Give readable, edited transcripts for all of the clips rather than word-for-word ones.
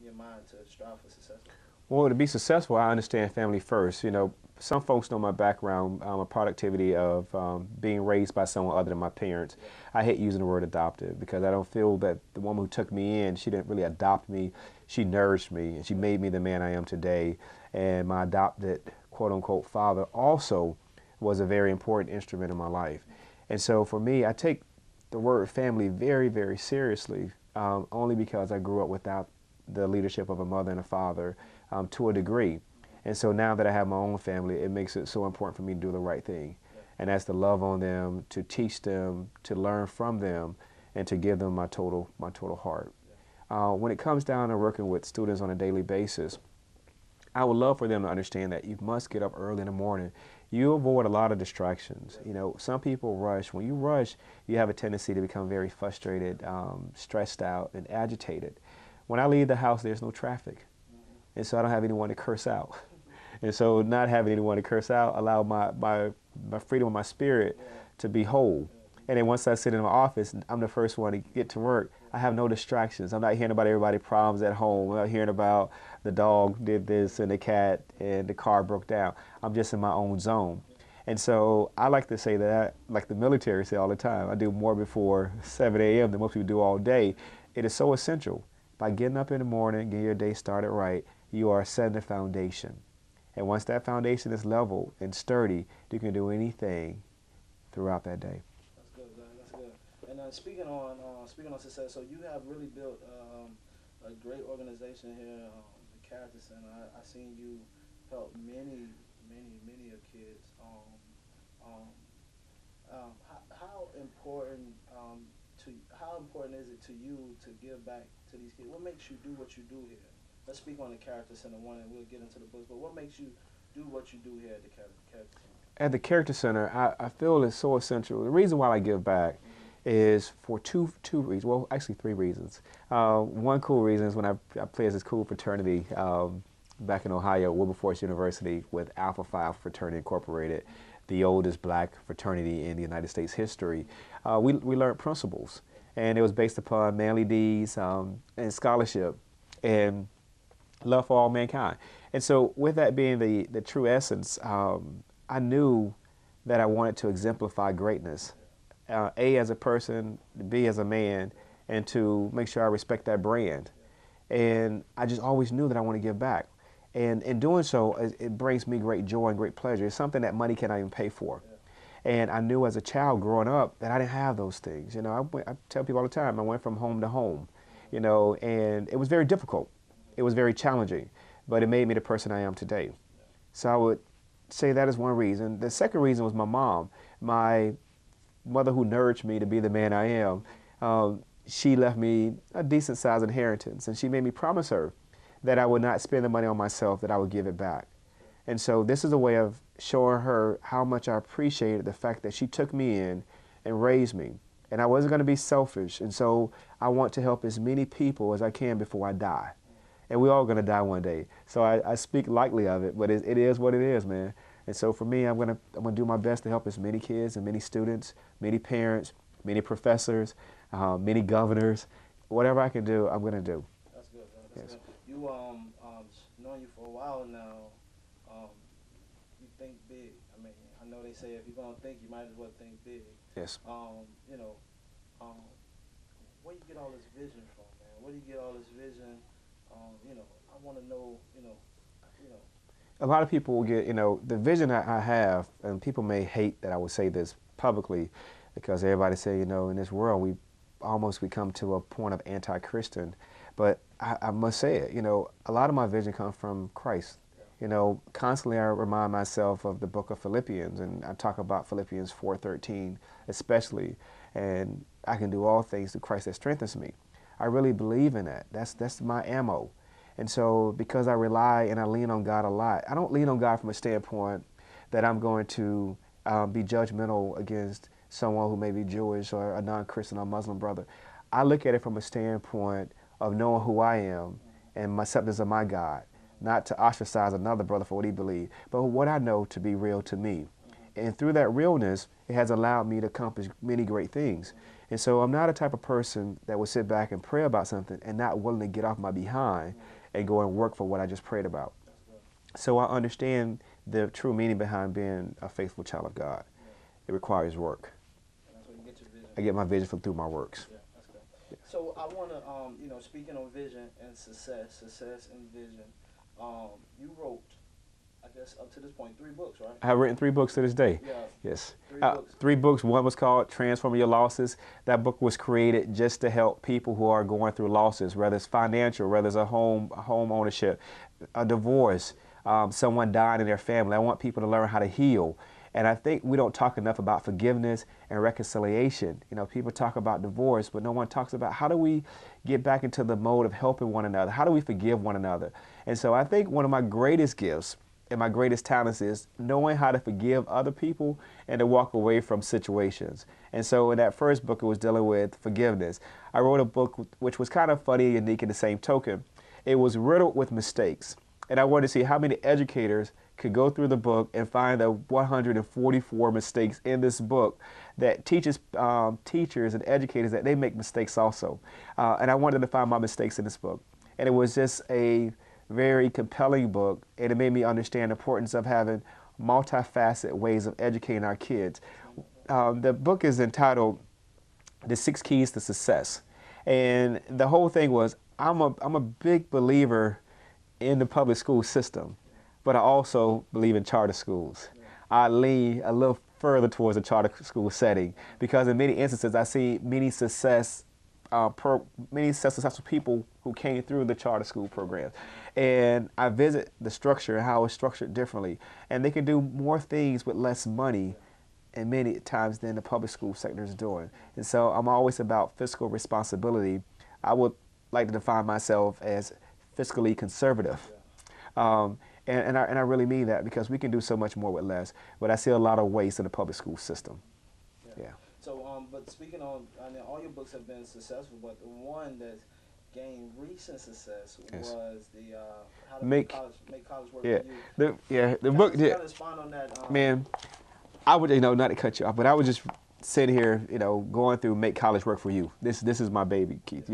your mind to strive for success? Well, to be successful, I understand family first. Some folks know my background, a productivity of being raised by someone other than my parents. Yeah. I hate using the word adopted because I don't feel that the woman who took me in, she didn't really adopt me. She nourished me and she made me the man I am today. And my adopted, quote unquote, father also was a very important instrument in my life. And so for me, I take the word family very, very seriously, only because I grew up without the leadership of a mother and a father to a degree. And so now that I have my own family, it makes it so important for me to do the right thing. And that's to love on them, to teach them, to learn from them, and to give them my total heart. When it comes down to working with students on a daily basis, I would love for them to understand that you must get up early in the morning. You avoid a lot of distractions. Some people rush. When you rush, you have a tendency to become very frustrated, stressed out, and agitated. When I leave the house, there's no traffic. And so I don't have anyone to curse out. And so not having anyone to curse out allow my freedom of my spirit to be whole. And then once I sit in my office, I'm the first one to get to work. I have no distractions. I'm not hearing about everybody's problems at home. I'm not hearing about the dog did this and the cat and the car broke down. I'm just in my own zone. And so I like to say that, like the military say all the time, I do more before 7 a.m. than most people do all day. It is so essential. By getting up in the morning, getting your day started right, you are setting the foundation. And once that foundation is level and sturdy, you can do anything throughout that day. That's good, man. That's good. And speaking on success, so you have really built a great organization here, the Character Center. I seen you help many of kids. How important how important is it to you to give back to these kids? What makes you do what you do here? Let's speak on the Character Center one, and we'll get into the books. But what makes you do what you do here at the Character Center? At the Character Center, I feel it's so essential. The reason why I give back is for two reasons. Well, actually three reasons. One cool reason is when I play as this cool fraternity back in Ohio, Wilberforce University, with Alpha Phi Fraternity Incorporated, the oldest black fraternity in the United States history. We learned principles, and it was based upon manly deeds and scholarship and love for all mankind. And so with that being the true essence, I knew that I wanted to exemplify greatness, A, as a person, B, as a man, and to make sure I respect that brand. And I just always knew that I want to give back. And in doing so, it brings me great joy and great pleasure. It's something that money cannot even pay for. And I knew as a child growing up that I didn't have those things. I tell people all the time, I went from home to home, and it was very difficult. It was very challenging, but it made me the person I am today. So I would say that is one reason. The second reason was my mom, my mother who nourished me to be the man I am. She left me a decent sized inheritance, and she made me promise her that I would not spend the money on myself, that I would give it back. And so this is a way of showing her how much I appreciated the fact that she took me in and raised me. And I wasn't going to be selfish. And so I want to help as many people as I can before I die. And we're all going to die one day. So I speak lightly of it, but it is what it is, man. And so for me, I'm gonna do my best to help as many kids and many students, many parents, many professors, many governors. Whatever I can do, I'm going to do. That's good, man. That's good. You knowing you for a while now, you think big. I mean, I know they say if you're gonna think, you might as well think big. Yes. Where you get all this vision from, man? Where do you get all this vision? I want to know. A lot of people will get, the vision that I have, and people may hate that I would say this publicly, because everybody say, in this world we almost become to a point of anti-Christian. But I must say it, a lot of my vision comes from Christ. Constantly I remind myself of the book of Philippians, and I talk about Philippians 4:13 especially, and I can do all things through Christ that strengthens me. I really believe in that. That's my ammo. And so because I rely and I lean on God a lot, I don't lean on God from a standpoint that I'm going to be judgmental against someone who may be Jewish or a non-Christian or Muslim brother. I look at it from a standpoint of knowing who I am and my acceptance of my God, not to ostracize another brother for what he believes, but what I know to be real to me. And through that realness, it has allowed me to accomplish many great things. And so I'm not a type of person that would sit back and pray about something and not willing to get off my behind and go and work for what I just prayed about. So I understand the true meaning behind being a faithful child of God. It requires work. And that's where you get your vision. I get my vision through my works. Yeah, that's good. Yeah. So I want to, speaking of vision and success and vision, you wrote, I guess up to this point, 3 books, right? I have written 3 books to this day. Yeah. Yes. 3 books. 3 books. One was called Transforming Your Losses. That book was created just to help people who are going through losses, whether it's financial, whether it's a home ownership, a divorce, someone dying in their family. I want people to learn how to heal. And I think we don't talk enough about forgiveness and reconciliation. You know, people talk about divorce, but no one talks about how do we get back into the mode of helping one another? How do we forgive one another? And so I think one of my greatest gifts and my greatest talents is knowing how to forgive other people and to walk away from situations. And so in that first book, it was dealing with forgiveness. I wrote a book which was kind of funny and unique in the same token. It was riddled with mistakes. And I wanted to see how many educators could go through the book and find the 144 mistakes in this book that teaches teachers and educators that they make mistakes also. And I wanted to find my mistakes in this book. And it was just a very compelling book, and it made me understand the importance of having multifaceted ways of educating our kids. The book is entitled The 6 Keys to Success. And the whole thing was, I'm a big believer in the public school system, but I also believe in charter schools. I lean a little further towards a charter school setting because in many instances I see many successful people who came through the charter school programs. And I visit the structure and how it's structured differently. And they can do more things with less money and many times than the public school sector is doing. And so I'm always about fiscal responsibility. I would like to define myself as fiscally conservative. And I really mean that because we can do so much more with less. But I see a lot of waste in the public school system. Yeah. So, but speaking on, I mean, all your books have been successful, but the one that's gained recent success was the How to Make College Work for You. The book. Kind of respond on that. Man, I would, not to cut you off, but I would just sit here, going through Make College Work for You. This is my baby, Keith.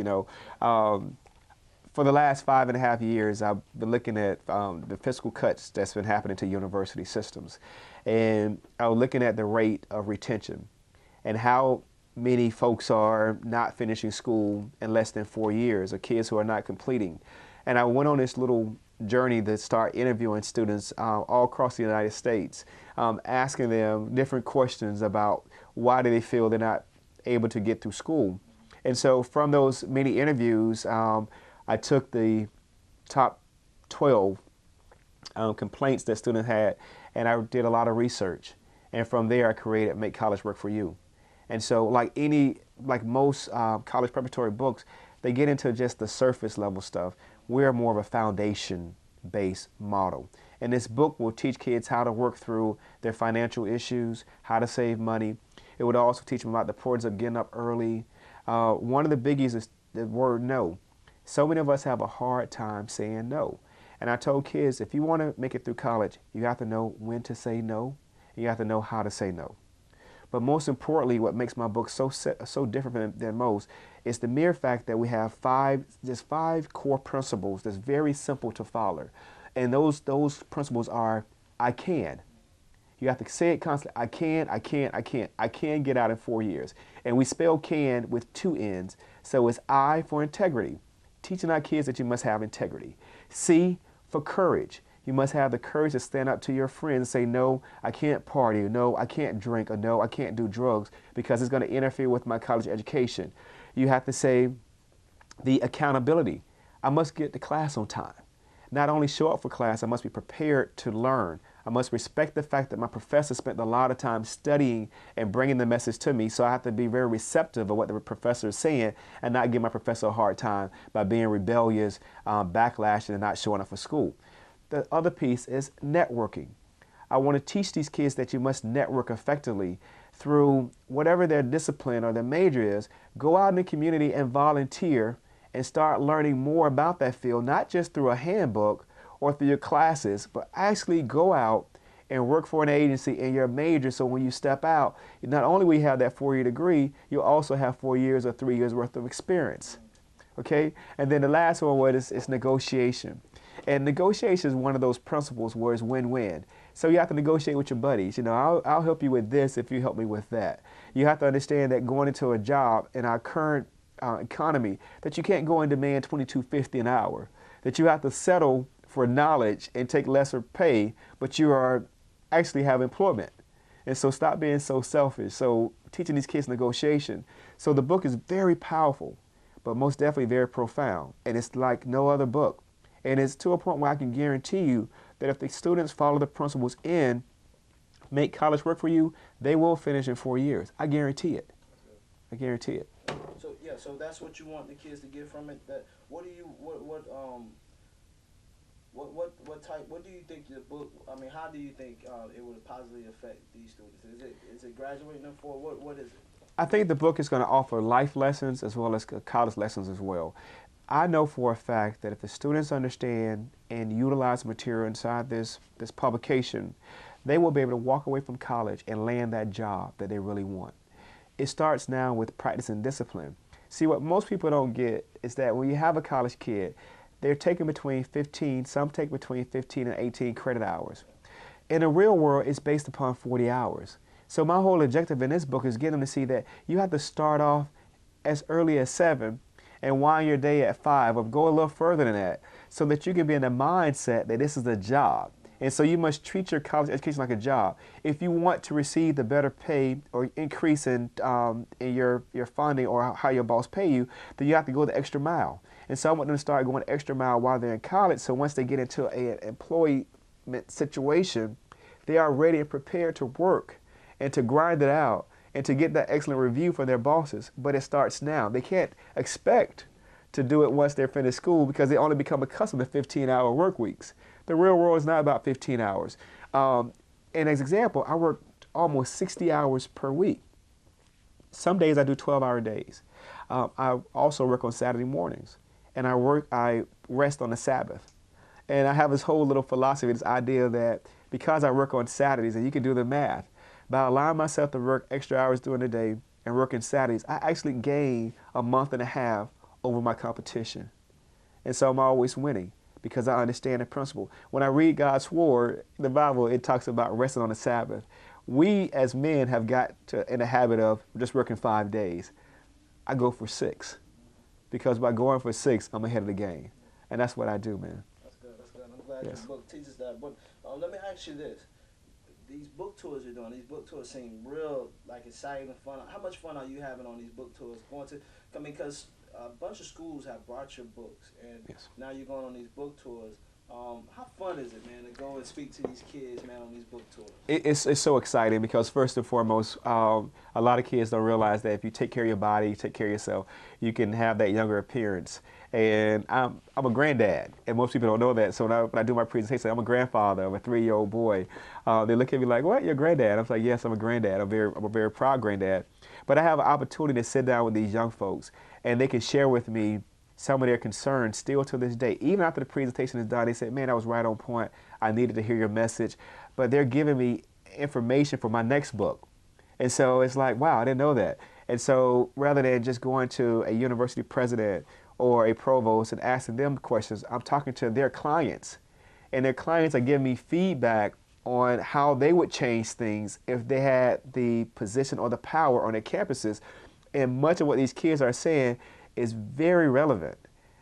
For the last 5.5 years, I've been looking at the fiscal cuts that's been happening to university systems. And I was looking at the rate of retention and how many folks are not finishing school in less than 4 years, or kids who are not completing. And I went on this little journey to start interviewing students all across the United States, asking them different questions about why do they feel they're not able to get through school. And so from those many interviews, I took the top 12 complaints that students had, and I did a lot of research. And from there, I created Make College Work for You. And so like most college preparatory books, they get into just the surface level stuff. We're more of a foundation-based model. And this book will teach kids how to work through their financial issues, how to save money. It would also teach them about the importance of getting up early. One of the biggies is the word no. So many of us have a hard time saying no. And I told kids, if you want to make it through college, you have to know when to say no, and you have to know how to say no. But most importantly, what makes my book so different than most is the mere fact that we have 5 core principles that's very simple to follow. And those principles are, I can. You have to say it constantly. I can get out in 4 years. And we spell can with 2 N's. So it's I for integrity. Teaching our kids that you must have integrity. C for courage. You must have the courage to stand up to your friends and say, no, I can't party, or no, I can't drink, or no, I can't do drugs because it's going to interfere with my college education. You have to say the accountability. I must get to class on time. Not only show up for class, I must be prepared to learn. I must respect the fact that my professor spent a lot of time studying and bringing the message to me, so I have to be very receptive of what the professor is saying and not give my professor a hard time by being rebellious, backlashing, and not showing up for school. The other piece is networking. I want to teach these kids that you must network effectively through whatever their discipline or their major is. Go out in the community and volunteer and start learning more about that field, not just through a handbook or through your classes, but actually go out and work for an agency in your major, so when you step out, not only will you have that 4-year degree, you'll also have 4 years or 3 years worth of experience. Okay? And then the last one is negotiation. And negotiation is one of those principles where it's win-win. So you have to negotiate with your buddies. You know, I'll help you with this if you help me with that. You have to understand that going into a job in our current economy, that you can't go and demand $22.50 an hour, that you have to settle for knowledge and take lesser pay, but you are actually have employment. And so stop being so selfish. So teaching these kids negotiation. So the book is very powerful, but most definitely very profound. And it's like no other book. And it's to a point where I can guarantee you that if the students follow the principles in, make college work for you, they will finish in 4 years. I guarantee it. I guarantee it. So yeah, so that's what you want the kids to get from it. That what do you what do you think the book? I mean, how do you think it would positively affect these students? Is it graduating them for what is it? I think the book is going to offer life lessons as well as college lessons as well. I know for a fact that if the students understand and utilize material inside this publication, they will be able to walk away from college and land that job that they really want. It starts now with practice and discipline. See, what most people don't get is that when you have a college kid, they're taking some take between 15 and 18 credit hours. In the real world, it's based upon 40 hours. So my whole objective in this book is getting them to see that you have to start off as early as 7 and wind your day at 5, or go a little further than that, so that you can be in the mindset that this is a job. And so you must treat your college education like a job. If you want to receive the better pay or increase in your funding or how your boss pay you, then you have to go the extra mile. And so I want them to start going the extra mile while they're in college, so once they get into an employment situation, they are ready and prepared to work and to grind it out and to get that excellent review from their bosses. But it starts now. They can't expect to do it once they're finished school because they only become accustomed to 15-hour work weeks. The real world is not about 15 hours. And as an example, I work almost 60 hours per week. Some days I do 12-hour days. I also work on Saturday mornings, and I rest on the Sabbath. And I have this whole little philosophy, this idea that because I work on Saturdays, and you can do the math, by allowing myself to work extra hours during the day and working Saturdays, I actually gain a month and a half over my competition. And so I'm always winning because I understand the principle. When I read God's Word, the Bible, it talks about resting on the Sabbath. We as men have got in the habit of just working 5 days. I go for 6 because by going for 6, I'm ahead of the game. And that's what I do, man. That's good. That's good. I'm glad Yes. your book teaches that. But let me ask you this. These book tours you're doing, these book tours seem real, like, exciting and fun. How much fun are you having on these book tours? I mean, because a bunch of schools have brought your books, and Yes. now you're going on these book tours. How fun is it, man, to go and speak to these kids, man, on these book tours? It's so exciting because first and foremost, a lot of kids don't realize that if you take care of your body, you take care of yourself, you can have that younger appearance. And I'm a granddad, and most people don't know that. So when I do my presentation, I'm a grandfather of a 3-year-old boy. They look at me like, "What? You're a granddad?" I'm like, "Yes, I'm a granddad. I'm a very proud granddad." But I have an opportunity to sit down with these young folks, and they can share with me some of their concerns still to this day. Even after the presentation is done, they say, "Man, that was right on point. I needed to hear your message." But they're giving me information for my next book. And so it's like, wow, I didn't know that. And so rather than just going to a university president or a provost and asking them questions, I'm talking to their clients. And their clients are giving me feedback on how they would change things if they had the position or the power on their campuses. And much of what these kids are saying is very relevant.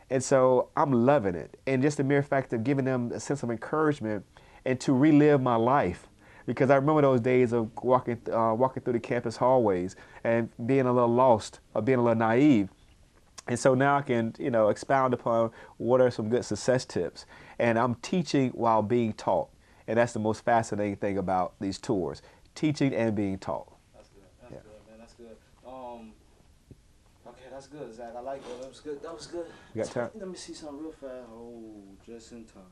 And so I'm loving it. And just the mere fact of giving them a sense of encouragement and to relive my life. Because I remember those days of walking through the campus hallways and being a little lost or being a little naive. And so now I can, expound upon what are some good success tips. And I'm teaching while being taught. And that's the most fascinating thing about these tours, teaching and being taught. That's good. That's good, man. That's good. Okay, that's good, Zach. I like that. That was good. You got time? Let me see something real fast. Oh, just in time.